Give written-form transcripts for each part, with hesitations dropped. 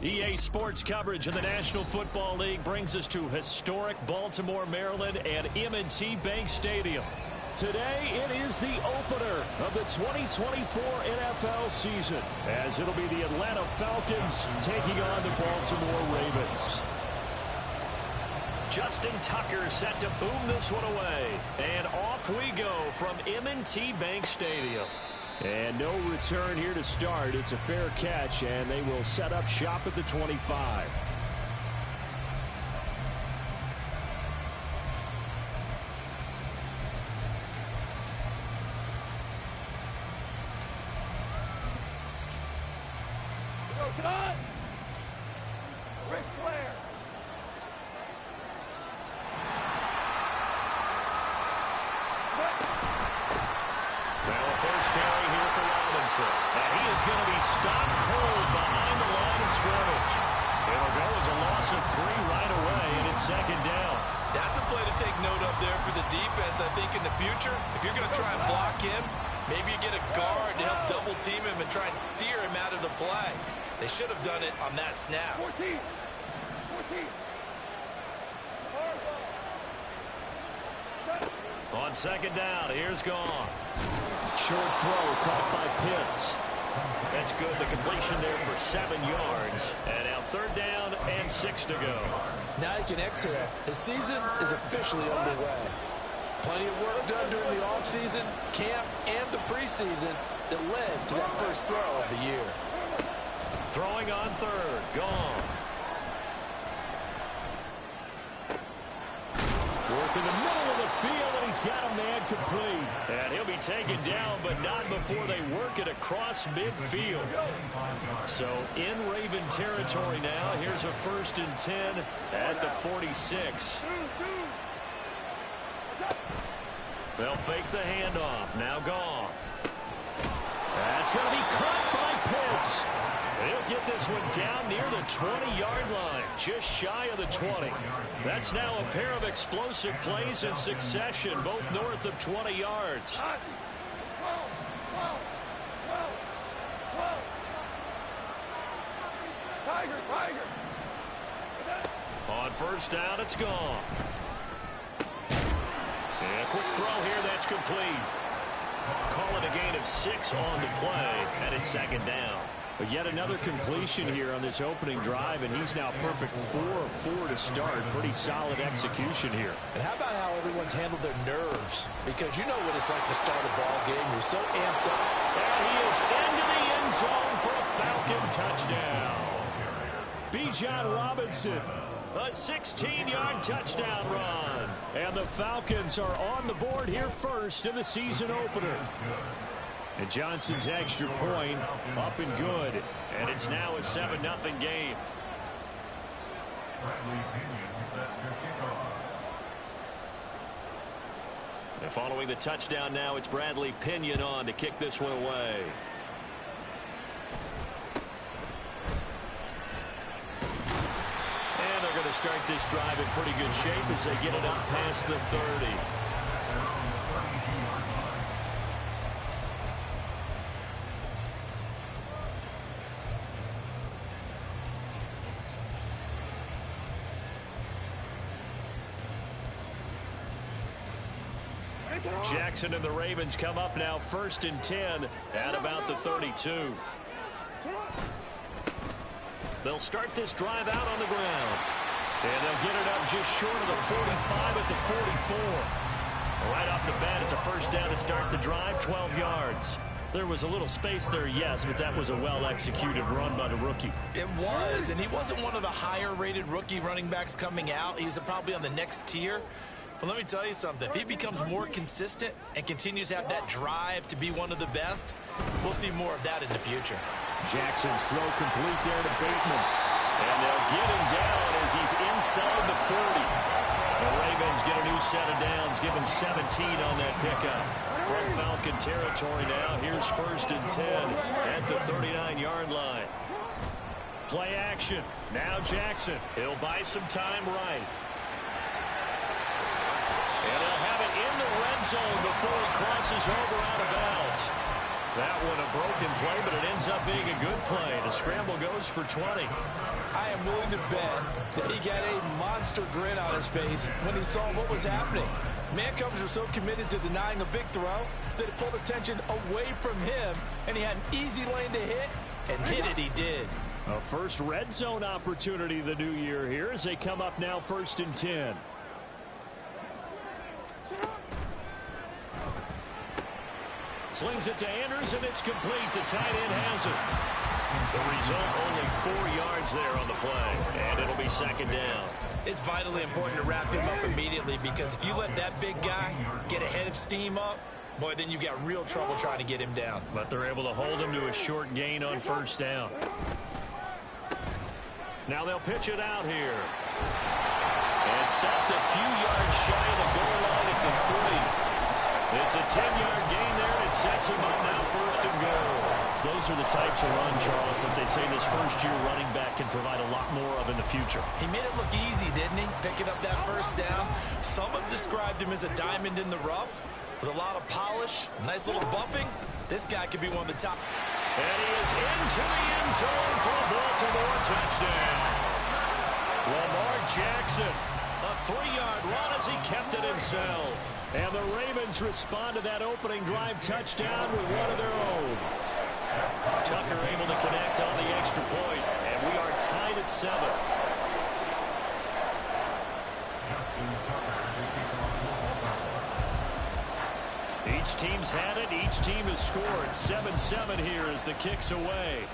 EA Sports coverage of the National Football League brings us to historic Baltimore, Maryland and M&T Bank Stadium. Today, it is the opener of the 2024 NFL season, as it'll be the Atlanta Falcons taking on the Baltimore Ravens. Justin Tucker set to boom this one away. And off we go from M&T Bank Stadium. And no return here to start. It's a fair catch, and they will set up shop at the 25. And he is going to be stopped cold behind the line of scrimmage. It'll go as a loss of 3 right away, and it's second down. That's a play to take note of there for the defense. I think in the future, if you're going to try and block him, maybe you get a guard to help double team him and try and steer him out of the play. They should have done it on that snap. 14. On second down, here's Goff. Short throw caught by Pitts. That's good. The completion there for 7 yards. And now third down and 6 to go. Now you can exhale. The season is officially underway. Plenty of work done during the offseason, camp, and the preseason that led to that first throw of the year. Throwing on third. Goff. Work in the middle of the field, and he's got a man complete. And he'll be taken down, but not before they work it across midfield. So in Raven territory now. Here's a 1st and 10 at the 46. They'll fake the handoff. Now Goff. That's going to be caught by Pitts. He'll get this one down near the 20-yard line, just shy of the 20. That's now a pair of explosive plays in succession, both north of 20 yards. On first down, it's gone. And a quick throw here, that's complete. Call it a gain of 6 on the play, and it's second down. But yet another completion here on this opening drive, and he's now perfect 4 of 4 to start. Pretty solid execution here. And how about how everyone's handled their nerves? Because you know what it's like to start a ball game. You're so amped up. And he is into the end zone for a Falcon touchdown. Bijan Robinson. A 16-yard touchdown run. And the Falcons are on the board here first in the season opener. And Johnson's extra point up and good. And it's now a 7-0 game. And following the touchdown now, it's Bradley Pinion on to kick this one away. And they're going to start this drive in pretty good shape as they get it up past the 30. Jackson and the Ravens come up now 1st and 10 at about the 32. They'll start this drive out on the ground. And they'll get it up just short of the 45 at the 44. Right off the bat, it's a first down to start the drive, 12 yards. There was a little space there, yes, but that was a well-executed run by the rookie. It was, and he wasn't one of the higher-rated rookie running backs coming out. He's probably on the next tier. But let me tell you something. If he becomes more consistent and continues to have that drive to be one of the best, we'll see more of that in the future. Jackson's throw complete there to Bateman. And they'll get him down as he's inside the 40. The Ravens get a new set of downs, give him 17 on that pickup. From Falcon territory now, here's 1st and 10 at the 39-yard line. Play action. Now Jackson. He'll buy some time right. And they'll have it in the red zone before he crosses over out of bounds. That one a broken play, but it ends up being a good play. The scramble goes for 20. I am willing to bet that he got a monster grin on his face when he saw what was happening. Man-covers were so committed to denying a big throw that it pulled attention away from him, and he had an easy lane to hit, and hit it he did. A first red zone opportunity the new year here as they come up now 1st and 10. Slings it to Anders, and it's complete. The tight end has it. The result, only 4 yards there on the play, and it'll be 2nd down. It's vitally important to wrap him up immediately, because if you let that big guy get a head of steam up, boy, then you got real trouble trying to get him down. But they're able to hold him to a short gain on 1st down. Now they'll pitch it out here. And stopped a few yards shy of the goal line at the 3. It's a 10-yard gain there, and it sets him up now 1st and goal. Those are the types of run, Charles, that they say this first-year running back can provide a lot more of in the future. He made it look easy, didn't he? Picking up that 1st down. Some have described him as a diamond in the rough with a lot of polish, nice little buffing. This guy could be one of the top. And he is into the end zone for a Baltimore touchdown. Lamar Jackson, a 3-yard run as he kept it himself. And the Ravens respond to that opening drive touchdown with one of their own. Tucker able to connect on the extra point, and we are tied at 7. Each team's had it. Each team has scored. 7-7 here as the kick's away.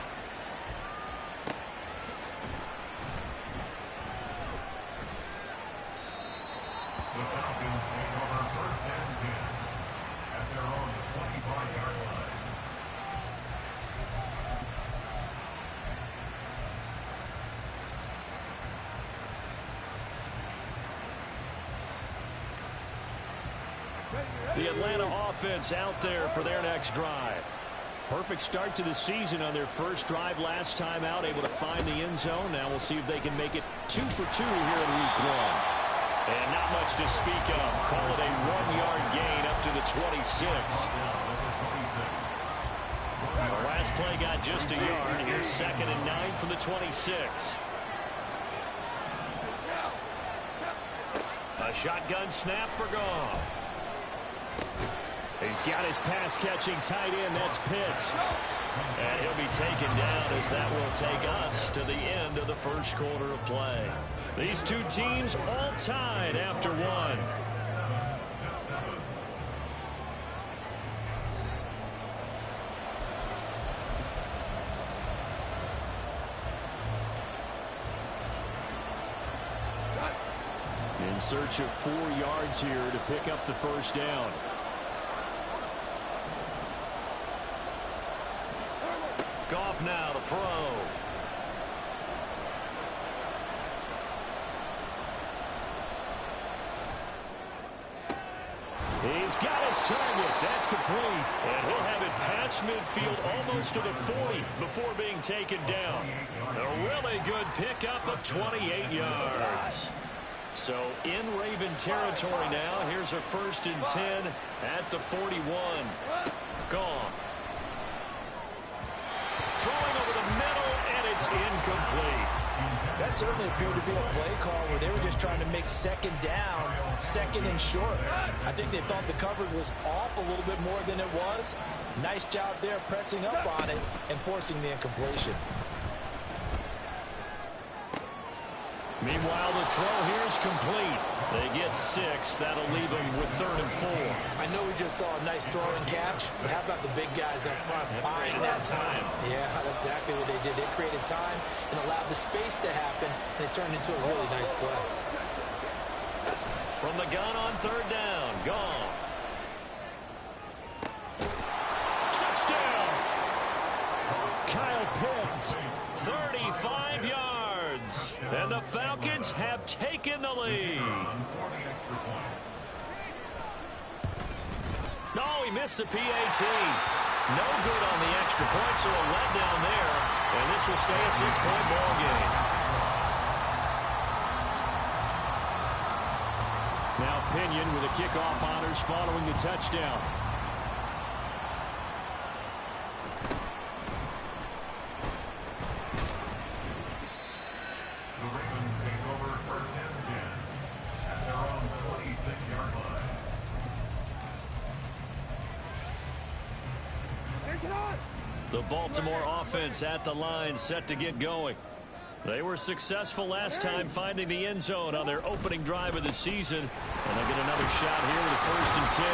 The Falcons take over 1st and 10 at their own 25-yard line. The Atlanta offense out there for their next drive. Perfect start to the season on their first drive last time out, able to find the end zone. Now we'll see if they can make it 2 for 2 here in week 1. And not much to speak of. Call it a 1-yard gain up to the 26. The last play got just a yard. Here's 2nd and 9 from the 26. A shotgun snap for Goff. He's got his pass-catching tight end. That's Pitts. And he'll be taken down as that will take us to the end of the first quarter of play. These two teams all tied after 1. In search of 4 yards here to pick up the 1st down. Goff now to throw. He's got his target. That's complete. And he'll have it past midfield almost to the 40 before being taken down. A really good pickup of 28 yards. So in Raven territory now. Here's a 1st and 10 at the 41. Gone. Throwing over the middle, and it's incomplete. That certainly appeared to be a play call where they were just trying to make 2nd down, 2nd and short. I think they thought the coverage was off a little bit more than it was. Nice job there pressing up on it and forcing the incompletion. Meanwhile, the throw here is complete. They get 6. That'll leave them with 3rd and 4. I know we just saw a nice throw and catch, but how about the big guys up front buying that time? Yeah, that's exactly what they did. They created time and allowed the space to happen, and it turned into a really nice play. From the gun on 3rd down, Goff. Touchdown! Kyle Pitts, 35 yards. And the Falcons have taken the lead. No, he missed the PAT. No good on the extra point, so a letdown there. And this will stay a 6-point ball game. Now Pinion with the kickoff honors following the touchdown. The Baltimore offense at the line, set to get going. They were successful last time finding the end zone on their opening drive of the season. And they'll get another shot here with a 1st and 10.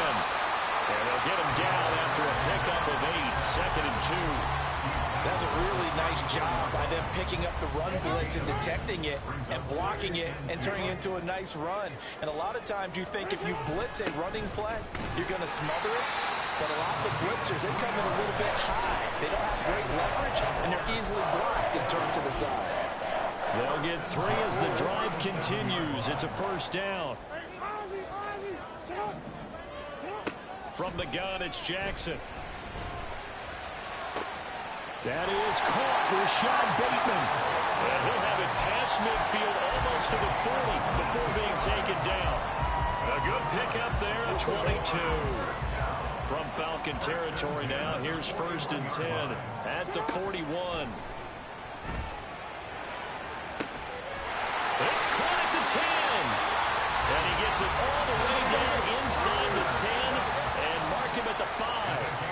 And they'll get him down after a pickup of 8, 2nd and 2. That's a really nice job by them picking up the run blitz and detecting it and blocking it and turning it into a nice run. And a lot of times you think if you blitz a running play, you're going to smother it. But a lot of the blitzers, they come in a little bit high. They don't have great leverage, and they're easily blocked and turned to the side. They'll get 3 as the drive continues. It's a 1st down. From the gun, it's Jackson. That is caught. Rashad Bateman. And he'll have it past midfield almost to the 40 before being taken down. A good pickup there at 22. From Falcon territory now, here's 1st and 10 at the 41. It's caught at the 10. And he gets it all the way down inside the 10 and mark him at the 5.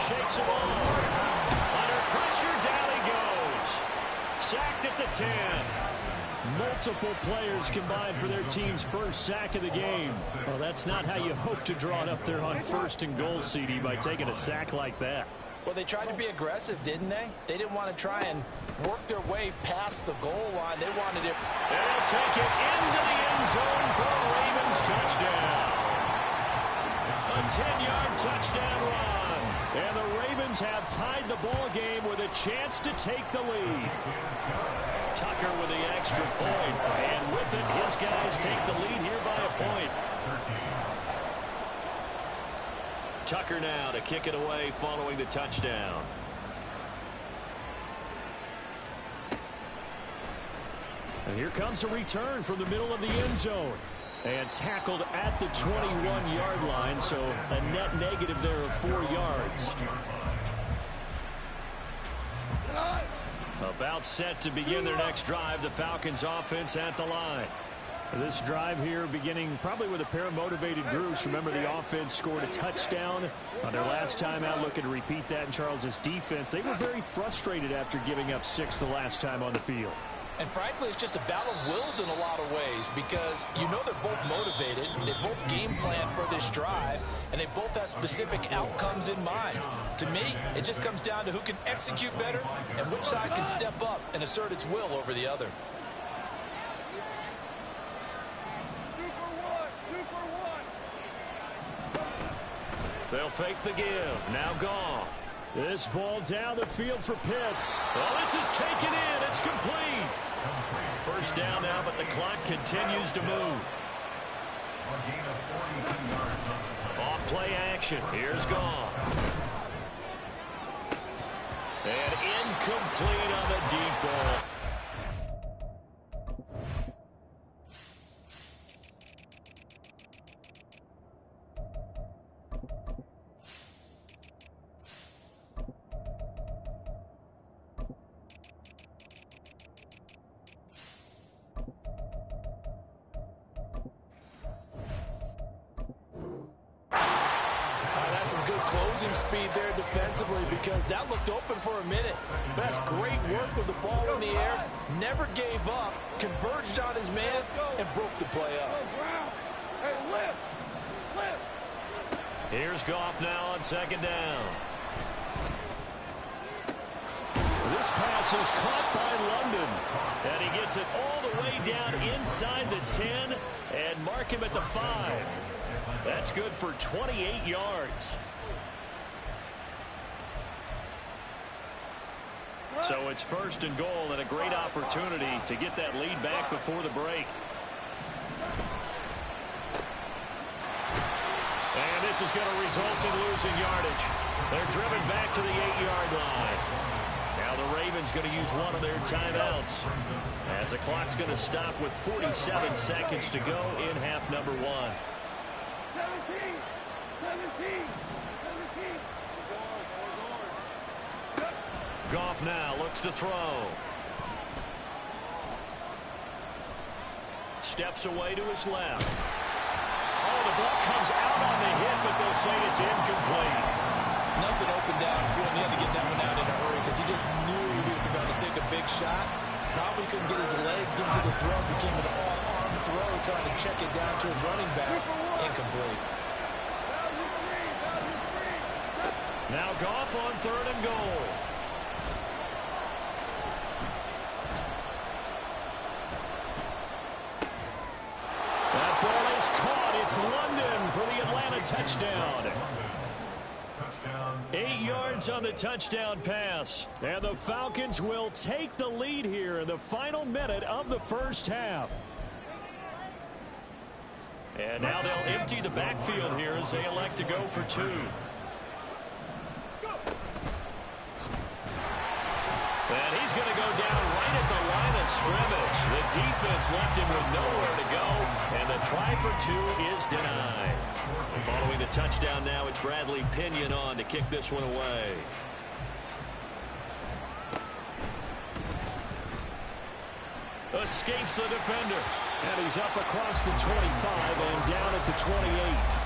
Shakes him off. Under pressure, down he goes. Sacked at the 10. Multiple players combined for their team's 1st sack of the game. Well, that's not how you hope to draw it up there on 1st and goal, CD, by taking a sack like that. Well, they tried to be aggressive, didn't they? They didn't want to try and work their way past the goal line. They wanted it. And they'll take it into the end zone for a Ravens touchdown. A 10-yard touchdown run. And the Ravens have tied the ball game with a chance to take the lead. Tucker with the extra point. And with it, his guys take the lead here by a point. Tucker now to kick it away following the touchdown. And here comes a return from the middle of the end zone. And tackled at the 21-yard line, so a net negative there of 4 yards. About set to begin their next drive, the Falcons offense at the line. This drive here beginning probably with a pair of motivated groups. Remember, the offense scored a touchdown on their last time out. Looking to repeat that in Charles's defense. They were very frustrated after giving up 6 the last time on the field. And frankly, it's just a battle of wills in a lot of ways because you know they're both motivated. They both game plan for this drive, and they both have specific outcomes in mind. To me, it just comes down to who can execute better and which side can step up and assert its will over the other. They'll fake the give. Now Goff. This ball down the field for Pitts. Well, this is taken in. It's complete. 1st down now, but the clock continues to move. Off play action. Here's Goff. And incomplete on the deep ball. Speed there defensively because that looked open for a minute. But that's great work with the ball in the air. Never gave up, converged on his man, and broke the play up. Here's Goff now on 2nd down. This pass is caught by London. And he gets it all the way down inside the 10 and mark him at the 5. That's good for 28 yards. So it's 1st and goal and a great opportunity to get that lead back before the break. And this is going to result in losing yardage. They're driven back to the 8-yard line. Now the Ravens going to use one of their timeouts as the clock's going to stop with 47 seconds to go in half number 1. 17. Goff now looks to throw. Steps away to his left. Oh, the ball comes out on the hit, but they'll say it's incomplete. Nothing open downfield. He had to get that one out in a hurry because he just knew he was about to take a big shot. Probably couldn't get his legs into the throw. Became an all-arm throw, trying to check it down to his running back. Incomplete. Now Goff on 3rd and goal. That ball is caught. It's London for the Atlanta touchdown. 8 yards on the touchdown pass. And the Falcons will take the lead here in the final minute of the first half. And now they'll empty the backfield here as they elect to go for 2. And he's going to go down right at the line of scrimmage. The defense left him with nowhere to go, and the try for 2 is denied. Following the touchdown now, it's Bradley Pinion on to kick this one away. Escapes the defender. And he's up across the 25 and down at the 28.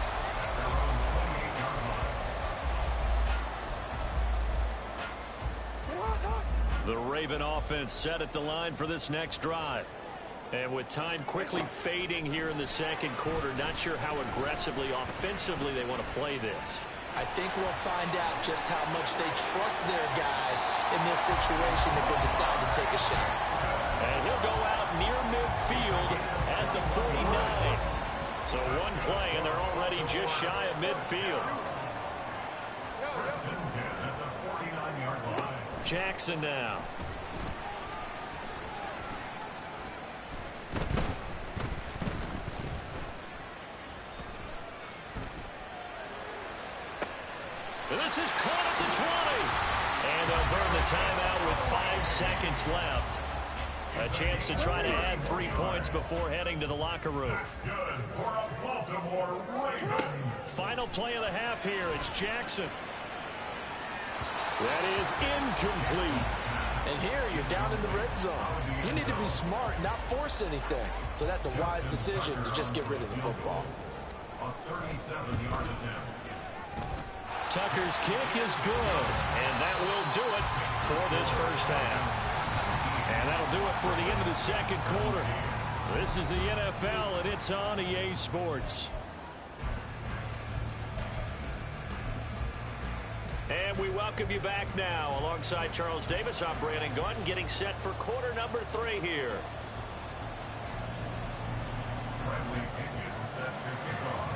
The Raven offense set at the line for this next drive. And with time quickly fading here in the second quarter, not sure how aggressively, offensively they want to play this. I think we'll find out just how much they trust their guys in this situation if they decide to take a shot. And he'll go out near midfield at the 49. So one play, and they're already just shy of midfield. First and 10 at the 49-yard line. Jackson now. This is caught at the 20. And they'll burn the timeout with 5 seconds left. A chance to try to add 3 points before heading to the locker room. That's good for a Baltimore Raven. Final play of the half here. It's Jackson. That is incomplete. And here you're down in the red zone. You need to be smart, not force anything. So that's a wise decision to just get rid of the football. A 37-yard attempt. Tucker's kick is good, and that will do it for this first half. And that'll do it for the end of the second quarter. This is the NFL, and it's on EA Sports. And we welcome you back now. Alongside Charles Davis, I'm Brandon Gunn, getting set for quarter number 3 here. Bradley Pinion set to kick off.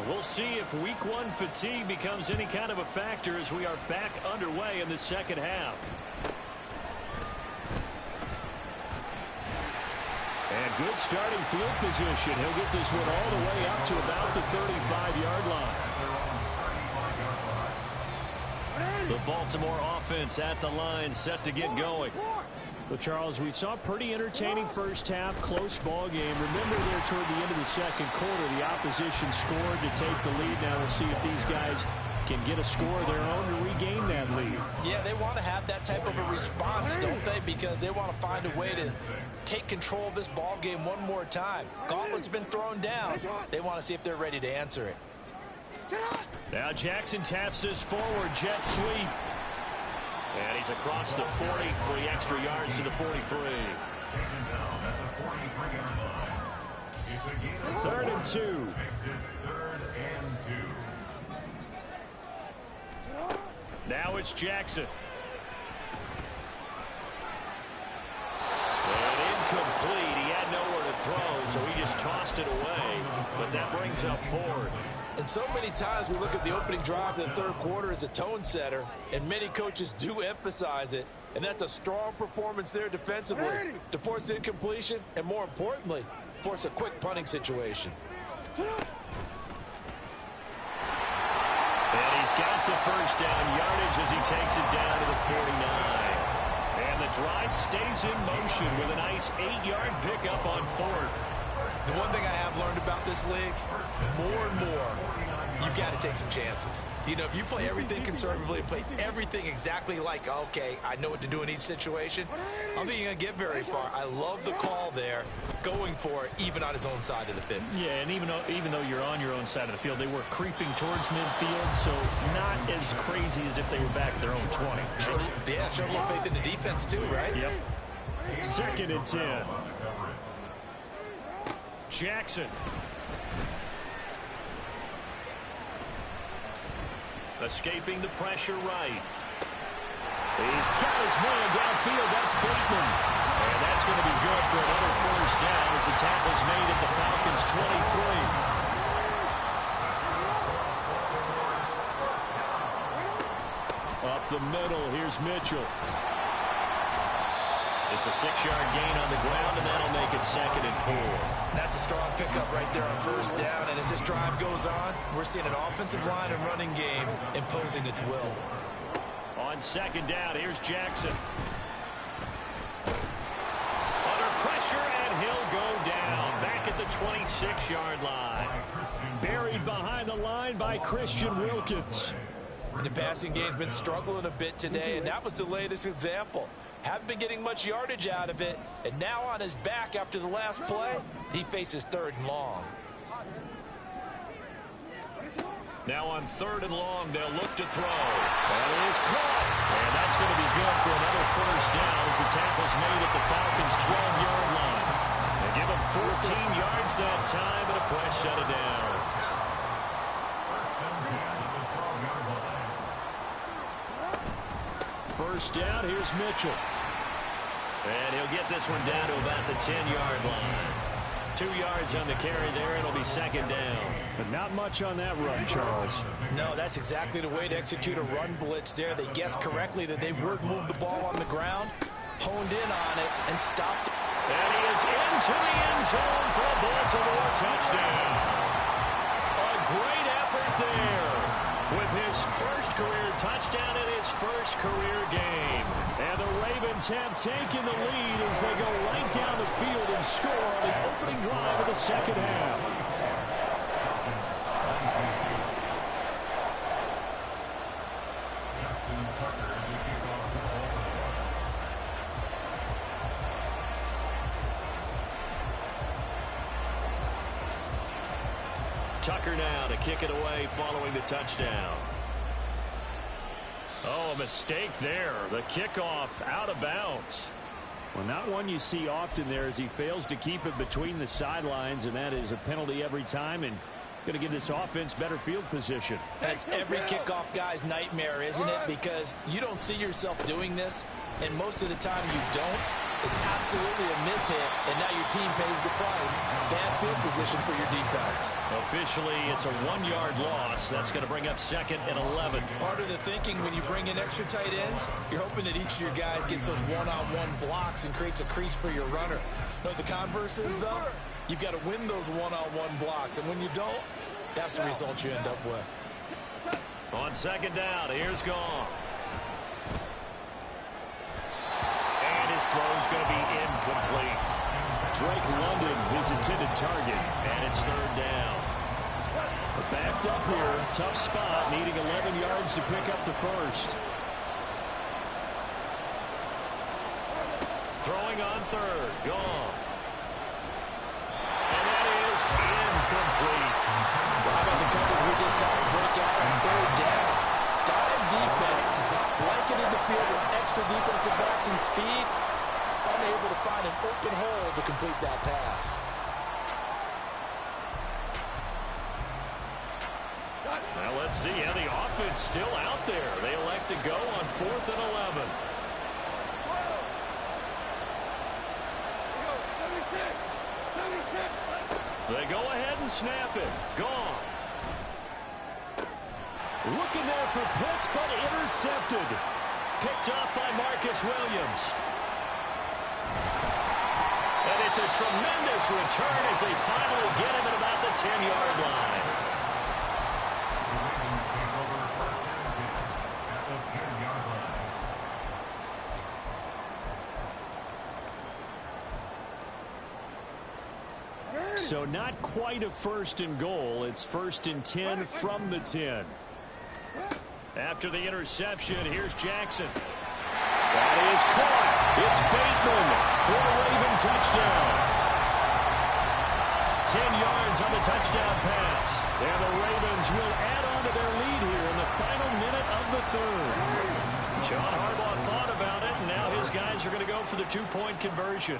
We'll see if week 1 fatigue becomes any kind of a factor as we are back underway in the second half. And good starting field position. He'll get this one all the way up to about the 35-yard line. The Baltimore offense at the line, set to get going. But, Charles, we saw a pretty entertaining first half, close ball game. Remember there toward the end of the second quarter, the opposition scored to take the lead. Now we'll see if these guys can get a score of their own to regain that lead. Yeah, they want to have that type of a response, don't they? Because they want to find a way to take control of this ball game one more time. Gauntlet's been thrown down. They want to see if they're ready to answer it. Now Jackson taps this forward, jet sweep. And he's across the 40, 3 extra yards to the 43. Taken down at the 43-yard line. It's a gain of 3rd and 2. Makes it 3rd and 2. Now it's Jackson. And incomplete. He had nowhere to throw, so he just tossed it away. But that brings up 4th. And so many times we look at the opening drive of the third quarter as a tone setter, and many coaches do emphasize it, and that's a strong performance there defensively to force incompletion and, more importantly, force a quick punting situation. And he's got the first down yardage as he takes it down to the 49. And the drive stays in motion with a nice 8-yard pickup on 4th. The one thing I have learned about this league, more and more, you've got to take some chances. You know, if you play everything conservatively, play everything exactly like, okay, I know what to do in each situation, I don't think you're going to get very far. I love the call there, going for it, even on his own side of the field. Yeah, and even though you're on your own side of the field, they were creeping towards midfield, so not as crazy as if they were back at their own 20. Show a little faith in the defense too, right? Yep. 2nd and 10. Jackson. Escaping the pressure right. He's got his man downfield. That's Bateman. And that's going to be good for another 1st down as the tackle's made at the Falcons' 23. Up the middle, here's Mitchell. It's a 6-yard gain on the ground, and that'll make it 2nd and 4. That's a strong pickup right there on 1st down, and as this drive goes on, we're seeing an offensive line and running game imposing its will. On 2nd down, here's Jackson. Under pressure, and he'll go down. Back at the 26-yard line. Buried behind the line by Christian Wilkins. And the passing game's been struggling a bit today, and that was the latest example. Haven't been getting much yardage out of it, and now on his back after the last play, he faces 3rd and long. Now on 3rd and long, they'll look to throw. That is caught. And that's going to be good for another 1st down as the tackle's made at the Falcons' 12-yard line. They give him 14 yards that time and a fresh set of downs. 1st down, here's Mitchell. And he'll get this one down to about the 10-yard line. 2 yards on the carry there. It'll be 2nd down. But not much on that run, Charles. No, that's exactly the way to execute a run blitz there. They guessed correctly that they would move the ball on the ground, honed in on it, and stopped. And he is into the end zone for a Baltimore touchdown. A great effort there with his 1st career touchdown in his 1st career game. And the Ravens have taken the lead as they go right down the field and score on the opening drive of the 2nd half. Tucker now to kick it away following the touchdown. Oh, a mistake there. The kickoff out of bounds. Well, not one you see often there as he fails to keep it between the sidelines, and that is a penalty every time and going to give this offense better field position. That's every kickoff guy's nightmare, isn't it? Because you don't see yourself doing this, and most of the time you don't. It's absolutely a mishit, and now your team pays the price. Bad field position for your defense. Officially, it's a 1-yard loss. That's going to bring up 2nd and 11. Part of the thinking when you bring in extra tight ends, you're hoping that each of your guys gets those one-on-one blocks and creates a crease for your runner. You know what the converse is, though? You've got to win those one-on-one blocks, and when you don't, that's the result you end up with. On 2nd down, here's Goff. His throw's going to be incomplete. Drake London, his intended target, and it's 3rd down. But backed up here, tough spot, needing 11 yards to pick up the 1st. Throwing on 3rd, Goff. And that is incomplete. How about the coverage we just saw break out on 3rd down? Dive defense, blanketed the field with extra defensive backs and speed. Unable to find an open hole to complete that pass. Well, let's see how the offense still out there. They elect to go on 4th and 11. They go ahead and snap it. Goff. Looking there for Pitts, but intercepted. Picked off by Marcus Williams. And it's a tremendous return as they finally get him at about the 10-yard line. So not quite a first and goal. It's 1st and 10 from the 10. After the interception, here's Jackson. That is caught. It's Bateman for a Raven touchdown. 10 yards on the touchdown pass. And the Ravens will add on to their lead here in the final minute of the third. John Harbaugh thought about it, and now his guys are going to go for the two-point conversion.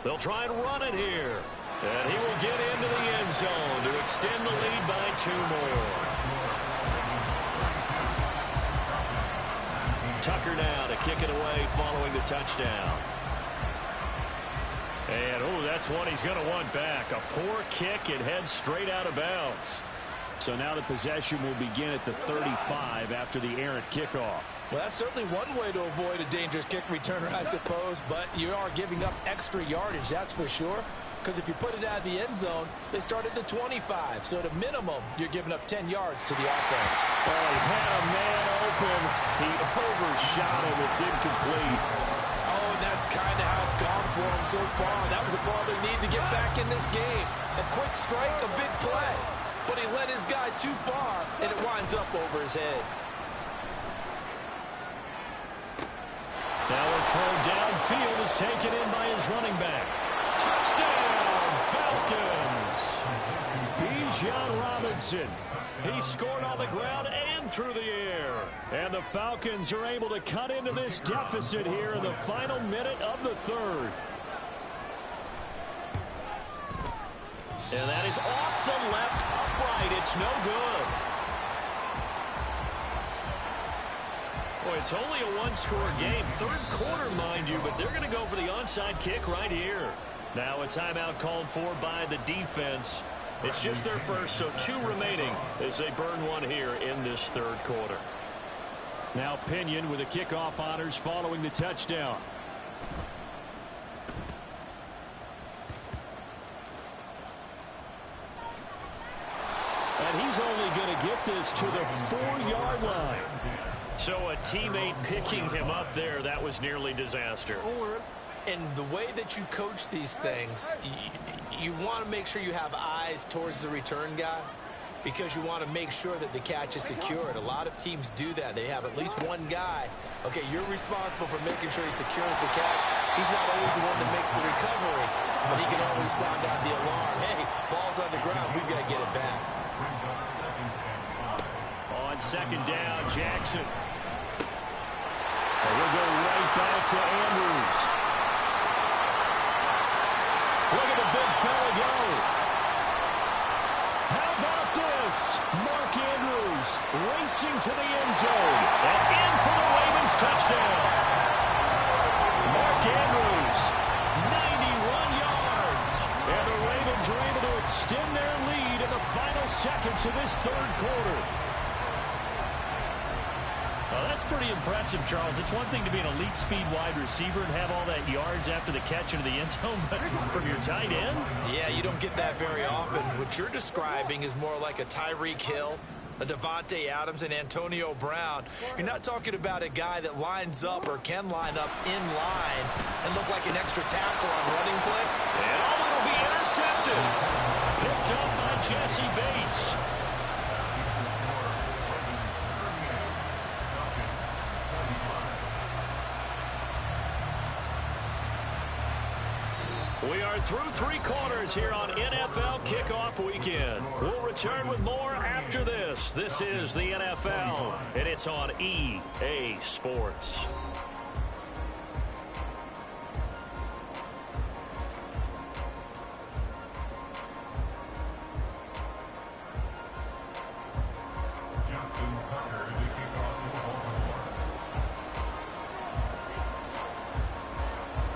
They'll try and run it here. And he will get into the end zone to extend the lead by 2 more. Tucker now to kick it away following the touchdown. And, oh, that's one he's going to want back. A poor kick. It heads straight out of bounds. So now the possession will begin at the 35 after the errant kickoff. Well, that's certainly one way to avoid a dangerous kick returner, I suppose, but you are giving up extra yardage, that's for sure. Because if you put it out of the end zone, they start at the 25. So at a minimum, you're giving up 10 yards to the offense. Oh, he had a man open. He overshot him. It's incomplete. Oh, and that's kind of how it's gone for him so far. That was a ball they need to get back in this game. A quick strike, a big play. But he led his guy too far, and it winds up over his head. Now a throw downfield is taken in by his running back. Touchdown, Falcons! Bijan Robinson. He scored on the ground and through the air. And the Falcons are able to cut into this deficit here in the final minute of the third. And that is off the left upright. It's no good. Boy, it's only a one-score game. Third quarter, mind you, but they're going to go for the onside kick right here. Now a timeout called for by the defense. It's just their first, so 2 remaining as they burn one here in this third quarter. Now Pinion with the kickoff honors following the touchdown. And he's only going to get this to the 4-yard line. So a teammate picking him up there, that was nearly disaster. And the way that you coach these things, you want to make sure you have eyes towards the return guy because you want to make sure that the catch is secured. A lot of teams do that. They have at least one guy. Okay, you're responsible for making sure he secures the catch. He's not always the one that makes the recovery, but he can always sound out the alarm. Hey, ball's on the ground. We've got to get it back. On second down, Jackson. And we'll go right back to Andrews. Look at the big fella go. How about this? Mark Andrews racing to the end zone. And in for the Ravens touchdown. Mark Andrews, 91 yards. And the Ravens are able to extend their lead in the final seconds of this third quarter. Well, that's pretty impressive, Charles. It's one thing to be an elite speed wide receiver and have all that yards after the catch into the end zone, but from your tight end? Yeah, you don't get that very often. What you're describing is more like a Tyreek Hill, a Devontae Adams, and Antonio Brown. You're not talking about a guy that lines up or can line up in line and look like an extra tackle on running play. And it'll be intercepted. Picked up by Jesse Bates. We are through 3 quarters here on NFL Kickoff Weekend. We'll return with more after this. This is the NFL, and it's on EA Sports.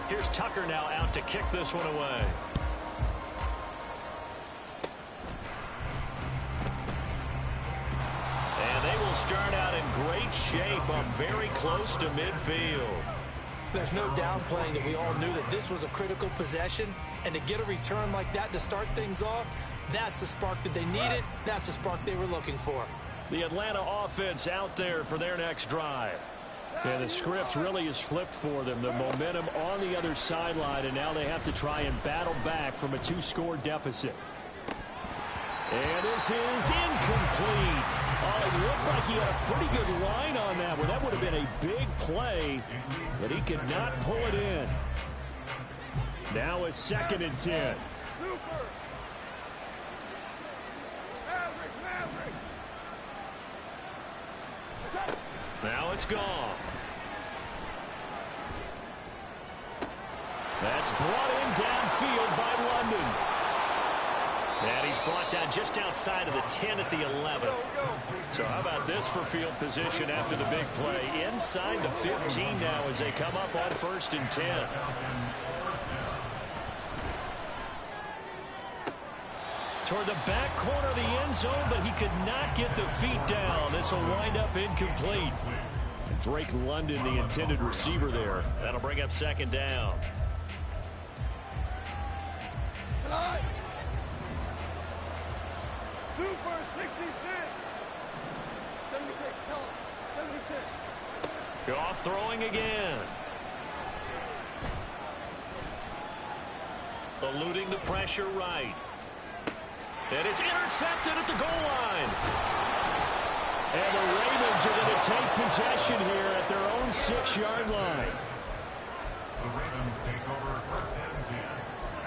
Here's Tucker now out to kick this one away. And they will start out in great shape up very close to midfield. There's no downplaying that we all knew that this was a critical possession, and to get a return like that to start things off, that's the spark that they needed. That's the spark they were looking for. The Atlanta offense out there for their next drive. And the script really is flipped for them. The momentum on the other sideline, and now they have to try and battle back from a 2-score deficit. And this is incomplete. Oh, it looked like he had a pretty good line on that one. That would have been a big play, but he could not pull it in. Now a 2nd and 10. Now it's gone. That's brought in downfield by London. And he's brought down just outside of the 10 at the 11. So how about this for field position after the big play? Inside the 15 now as they come up on 1st and 10. Toward the back corner of the end zone, but he could not get the feet down. This will wind up incomplete. Drake London, the intended receiver there. That'll bring up 2nd down. Super 66. 76. Tell him. 76. Goff throwing again. Eluding the pressure right. And it's intercepted at the goal line. And the Ravens are going to take possession here at their own 6-yard line. The Ravens take over 1st and 10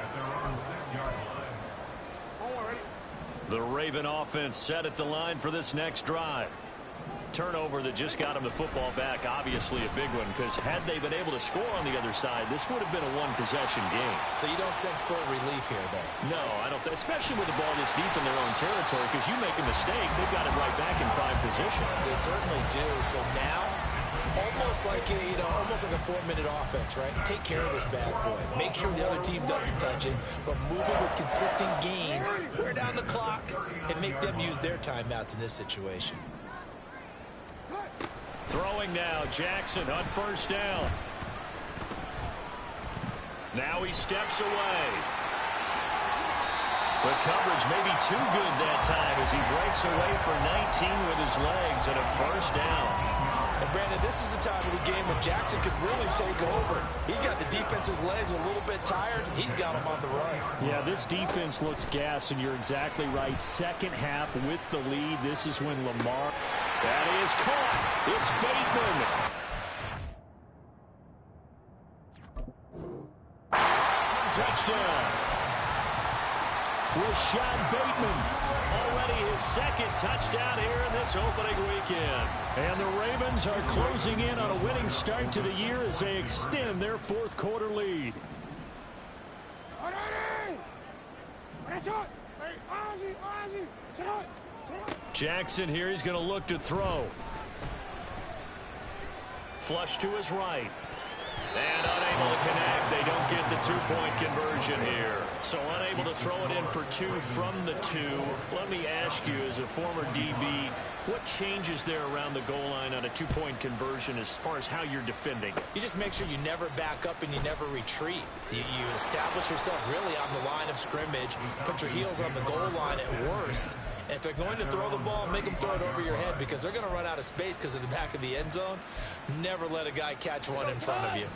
at their own 6-yard line. The Raven offense set at the line for this next drive. Turnover that just got him the football back, obviously a big one, because had they been able to score on the other side, this would have been a one-possession game. So you don't sense full relief here, then? No, I don't. Especially with the ball this deep in their own territory, because you make a mistake, they've got it right back in prime position. They certainly do. So now, almost like almost like a 4-minute offense, right? Take care of this bad boy. Make sure the other team doesn't touch it, but move it with consistent gains. Wear down the clock and make them use their timeouts in this situation. Throwing now, Jackson on 1st down. Now he steps away. The coverage may be too good that time as he breaks away for 19 with his legs and a 1st down. And Brandon, this is the time of the game when Jackson could really take over. He's got the defense's legs a little bit tired. He's got them on the run. Yeah, this defense looks gassed, and you're exactly right. 2nd half with the lead. This is when Lamar... That is caught. It's Bateman. Touchdown. Rashad Bateman. Already his 2nd touchdown here in this opening weekend. And the Ravens are closing in on a winning start to the year as they extend their 4th quarter lead. Jackson here, he's going to look to throw. Flush to his right. And unable to connect. They don't get the 2-point conversion here. So unable to throw it in for 2 from the 2. Let me ask you, as a former DB, what changes there around the goal line on a 2-point conversion as far as how you're defending? You just make sure you never back up and you never retreat. You establish yourself really on the line of scrimmage, put your heels on the goal line at worst. And if they're going to throw the ball, make them throw it over your head because they're going to run out of space because of the back of the end zone. Never let a guy catch one in front of you.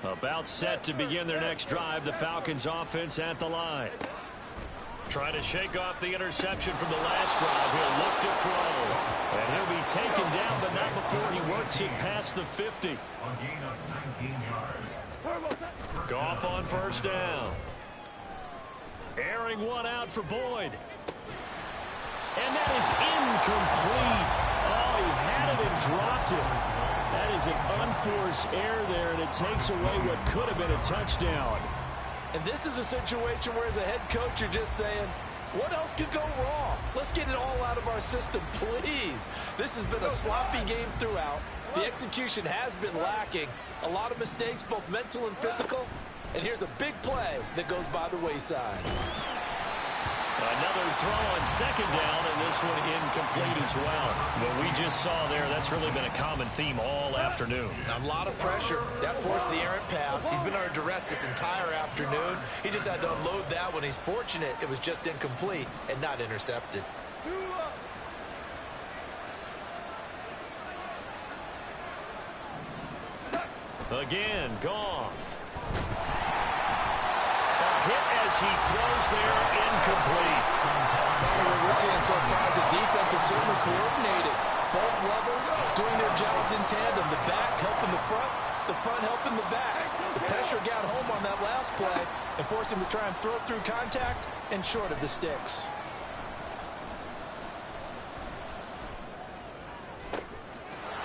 About set to begin their next drive, the Falcons offense at the line. Trying to shake off the interception from the last drive. He'll look to throw. And he'll be taken down, but not before he works it past the 50. A gain of 19 yards. Goff on 1st down. Airing one out for Boyd. And that is incomplete. Oh, he had it and dropped it. That is an unforced error there, and it takes away what could have been a touchdown. And this is a situation where, as a head coach, you're just saying, what else could go wrong? Let's get it all out of our system, please. This has been a sloppy game throughout. The execution has been lacking. A lot of mistakes, both mental and physical. And here's a big play that goes by the wayside. Another throw on 2nd down, and this one incomplete as well. What we just saw there, that's really been a common theme all afternoon. A lot of pressure. That forced the errant pass. He's been under duress this entire afternoon. He just had to unload that one. He's fortunate it was just incomplete and not intercepted. Again, Goff. A hit as he throws there, incomplete. We're seeing so far as the defense is certainly coordinated. Both levels doing their jobs in tandem. The back helping the front helping the back. The pressure got home on that last play and forced him to try and throw through contact and short of the sticks.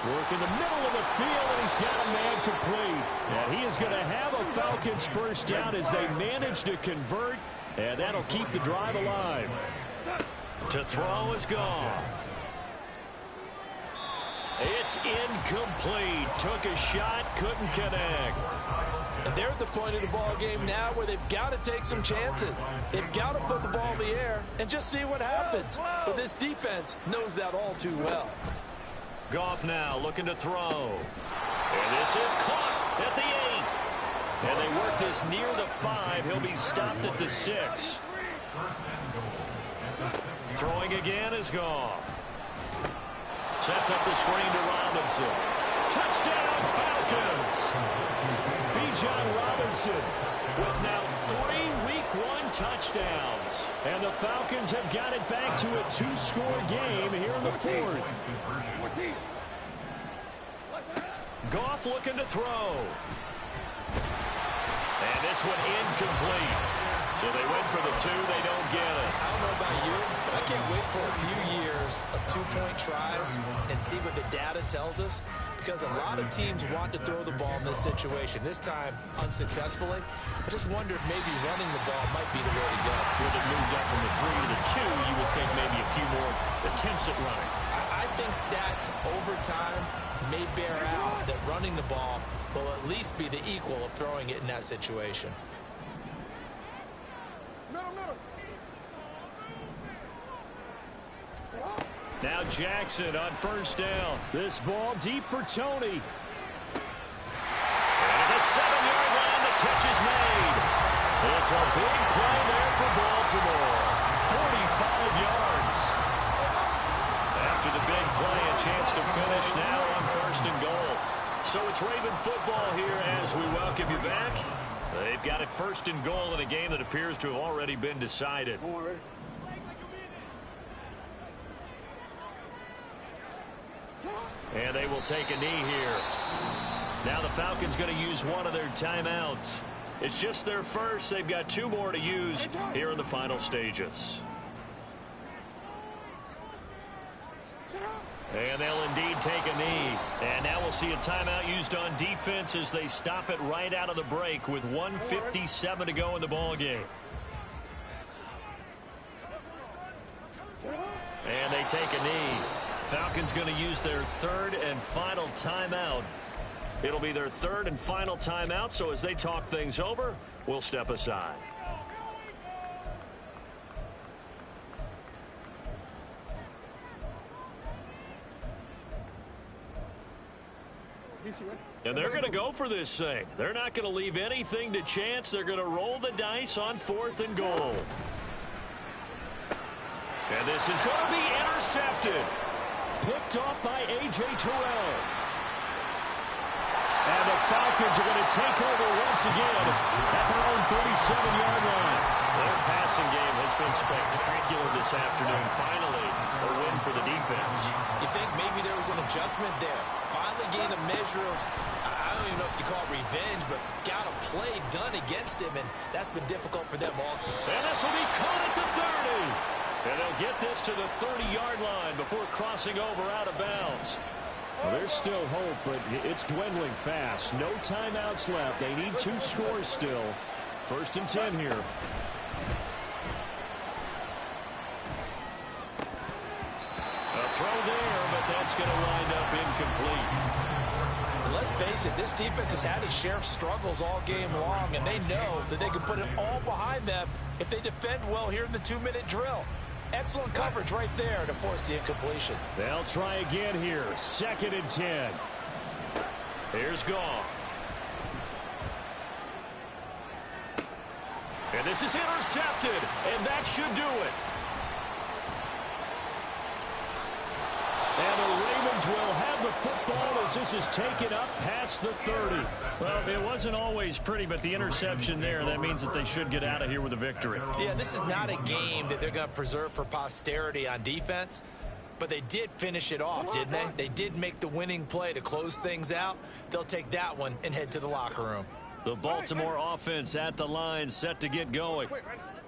Work in the middle of the field, and he's got a man complete. And he is going to have a Falcons first down as they manage to convert, and that'll keep the drive alive. To throw is Goff. It's incomplete. Took a shot, couldn't connect. And they're at the point of the ball game now where they've got to take some chances. They've got to put the ball in the air and just see what happens. But this defense knows that all too well. Goff now looking to throw. And this is caught at the 8. And they work this near the 5. He'll be stopped at the 6. Throwing again is Goff. Sets up the screen to Robinson. Touchdown, Falcons! Bijan Robinson with now 3 Week 1 touchdowns. And the Falcons have got it back to a 2-score game here in the 4th. Goff looking to throw. And this one incomplete. So they went for the 2, they don't get it. I don't know about you, but I can't wait for a few years of 2-point tries and see what the data tells us, because a lot of teams want to throw the ball in this situation. This time, unsuccessfully. I just wonder if maybe running the ball might be the way to go. With it moved up from the 3 to the 2, you would think maybe a few more attempts at running. I think stats over time may bear out that running the ball will at least be the equal of throwing it in that situation. Now Jackson on first down. This ball deep for Tony. And at the 7-yard line, the catch is made. It's a big play there for Baltimore. 45 yards. After the big play, a chance to finish now on first and goal. So it's Raven football here as we welcome you back. They've got it first and goal in a game that appears to have already been decided. And they will take a knee here. Now the Falcons going to use one of their timeouts. It's just their first. They've got 2 more to use here in the final stages. And they'll indeed take a knee. And now we'll see a timeout used on defense as they stop it right out of the break with 1:57 to go in the ball game. And they take a knee. Falcons going to use their 3rd and final timeout. It'll be their 3rd and final timeout, so as they talk things over, we'll step aside. And they're going to go for this thing. They're not going to leave anything to chance. They're going to roll the dice on 4th and goal. And this is going to be intercepted. Picked off by A.J. Terrell. And the Falcons are going to take over once again at their own 37-yard line. Their passing game has been spectacular this afternoon. Finally, a win for the defense. You think maybe there was an adjustment there. Finally gained a measure of, I don't even know if you call it revenge, but got a play done against him, and that's been difficult for them all. And this will be caught at the 30. And they'll get this to the 30-yard line before crossing over out of bounds. Well, there's still hope, but it's dwindling fast. No timeouts left. They need 2 scores still. 1st and 10 here. A throw there, but that's going to wind up incomplete. Let's face it, this defense has had its share of struggles all game long, and they know that they can put it all behind them if they defend well here in the 2-minute drill. Excellent coverage right there to force the incompletion. They'll try again here. 2nd and 10. Here's Goff. And this is intercepted, and that should do it. And the Ravens will have the football as this is taken up past the 30. Well, it wasn't always pretty, but the interception there, that means that they should get out of here with a victory. Yeah, this is not a game that they're going to preserve for posterity on defense, but they did finish it off, didn't they? They did make the winning play to close things out. They'll take that one and head to the locker room. The Baltimore offense at the line, set to get going.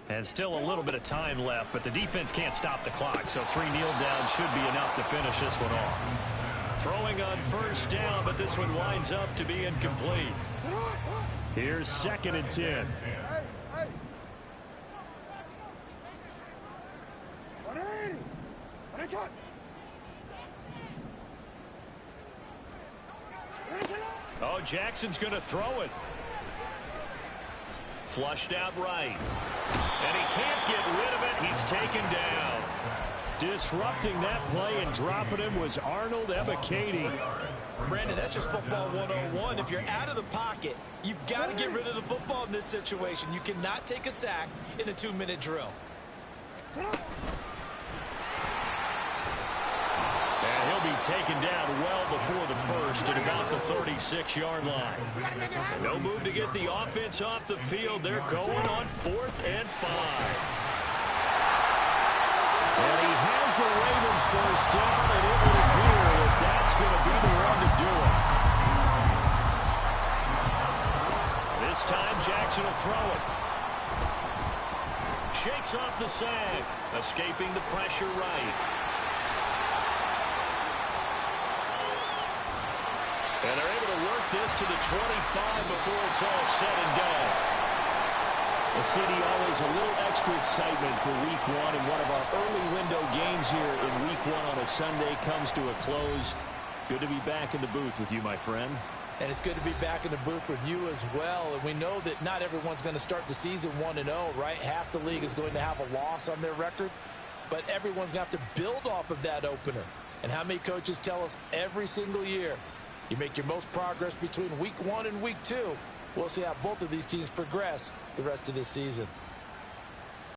And still a little bit of time left, but the defense can't stop the clock, so 3 kneel downs should be enough to finish this one off. Throwing on first down, but this one winds up to be incomplete. Here's 2nd and 10. Oh, Jackson's going to throw it. Flushed out right. And he can't get rid of it. He's taken down. Disrupting that play and dropping him was Arnold Ebiketie. Brandon, that's just football 101. If you're out of the pocket, you've got to get rid of the football in this situation. You cannot take a sack in a 2-minute drill. And he'll be taken down well before the first at about the 36-yard line. No move to get the offense off the field. They're going on 4th and 5. And he has the Ravens first down, and it would appear that that's going to be the one to do it. This time, Jackson will throw it. Shakes off the sack, escaping the pressure right. And they're able to work this to the 25 before it's all said and done. Well, CD, always a little extra excitement for Week 1, and one of our early window games here in Week 1 on a Sunday comes to a close. Good to be back in the booth with you, my friend. And it's good to be back in the booth with you as well. And we know that not everyone's going to start the season 1-0, right? Half the league is going to have a loss on their record, but everyone's going to have to build off of that opener. And how many coaches tell us every single year, you make your most progress between Week 1 and Week 2. We'll see how both of these teams progress the rest of this season.